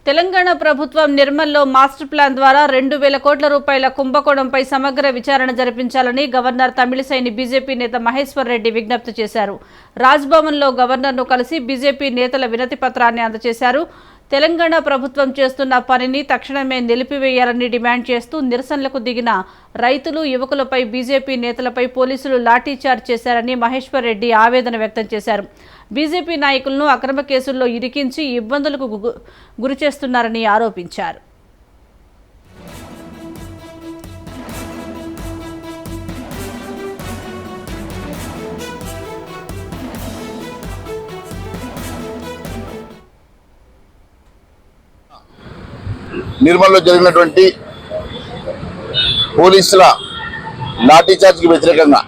తెలంగాణ ప్రభుత్వం నిర్మల్లో master plan ద్వారా 2,000 కోట్ల రూపాయల కుంభకోణంపై సమగ్ర విచారణ జరిపించాలని గవర్నర్ తమిళిసైని బీజేపీ నేత మహేశ్వర్ రెడ్డి విజ్ఞప్తి చేశారు. రాజ్భవన్లో గవర్నర్ను కలిసి బీజేపీ నేతల వినతి పత్రాన్ని అందజేశారు. తెలంగాణ ప్రభుత్వం చేస్తున్న పనిని తక్షణమే నిలిపివేయాలని డిమాండ్ చేస్తూ నిరసనలకు దిగిన రైతులు, యువకులపై బీజేపీ నేతలపై పోలీసులు లాఠీచార్జ్ చేశారని మహేశ్వర్ రెడ్డి ఆవేదన వ్యక్తం చేశారు. బీజేపీ నాయకులను అక్రమ కేసుల్లో ఇరికించి ఇబ్బందులకు గురిచేస్తున్నారని ఆరోపించారు. నిర్మల్లో జరిగినటువంటి పోలీసుల లాఠీచార్జ్కి వ్యతిరేకంగా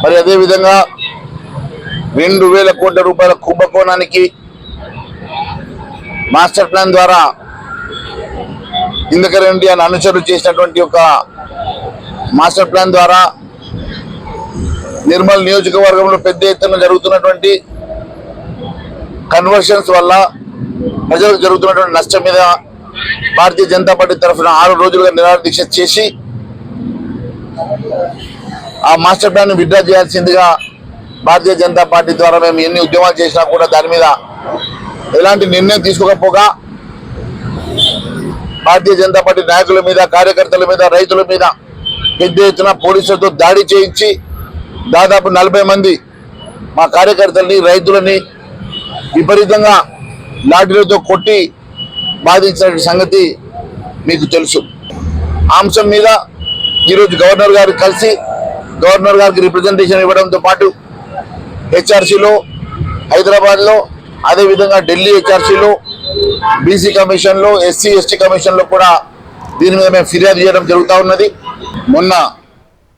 మరి అదేవిధంగా 2,000 కోట్ల రూపాయల కుంభకోణానికి మాస్టర్ ప్లాన్ ద్వారా ఇందిరా రెడ్డి అని అనుచరులు చేసినటువంటి ఒక మాస్టర్ ప్లాన్ ద్వారా నిర్మల్ నియోజకవర్గంలో పెద్ద ఎత్తున జరుగుతున్నటువంటి కన్వర్షన్స్ వల్ల ప్రజలకు జరుగుతున్నటువంటి నష్టం మీద భారతీయ జనతా పార్టీ తరఫున 6 రోజులుగా నిరాహార దీక్ష చేసి ఆ మాస్టర్ ప్లాన్ విత్డ్రా చేయాల్సిందిగా భారతీయ జనతా పార్టీ ద్వారా మేము ఎన్ని ఉద్యమాలు చేసినా కూడా దాని మీద ఎలాంటి నిర్ణయం తీసుకోకపోగా భారతీయ జనతా పార్టీ నాయకుల మీద, కార్యకర్తల మీద, రైతుల మీద పెద్ద ఎత్తున పోలీసులతో దాడి చేయించి దాదాపు 40 మంది మా కార్యకర్తల్ని, రైతులని విపరీతంగా లాఠీలతో కొట్టి బాధించిన సంగతి మీకు తెలుసు. ఆ అంశం మీద ఈరోజు గవర్నర్ గారికి కలిసి గవర్నర్ గారికి రిప్రజెంటేషన్ ఇవ్వడంతో పాటు హెచ్ఆర్సీలో, హైదరాబాద్లో, అదేవిధంగా ఢిల్లీ హెచ్ఆర్సీలో, బీసీ కమిషన్లో, ఎస్సీ ఎస్టీ కమిషన్లో కూడా దీని మీద మేము ఫిర్యాదు చేయడం జరుగుతూ ఉన్నది. మొన్న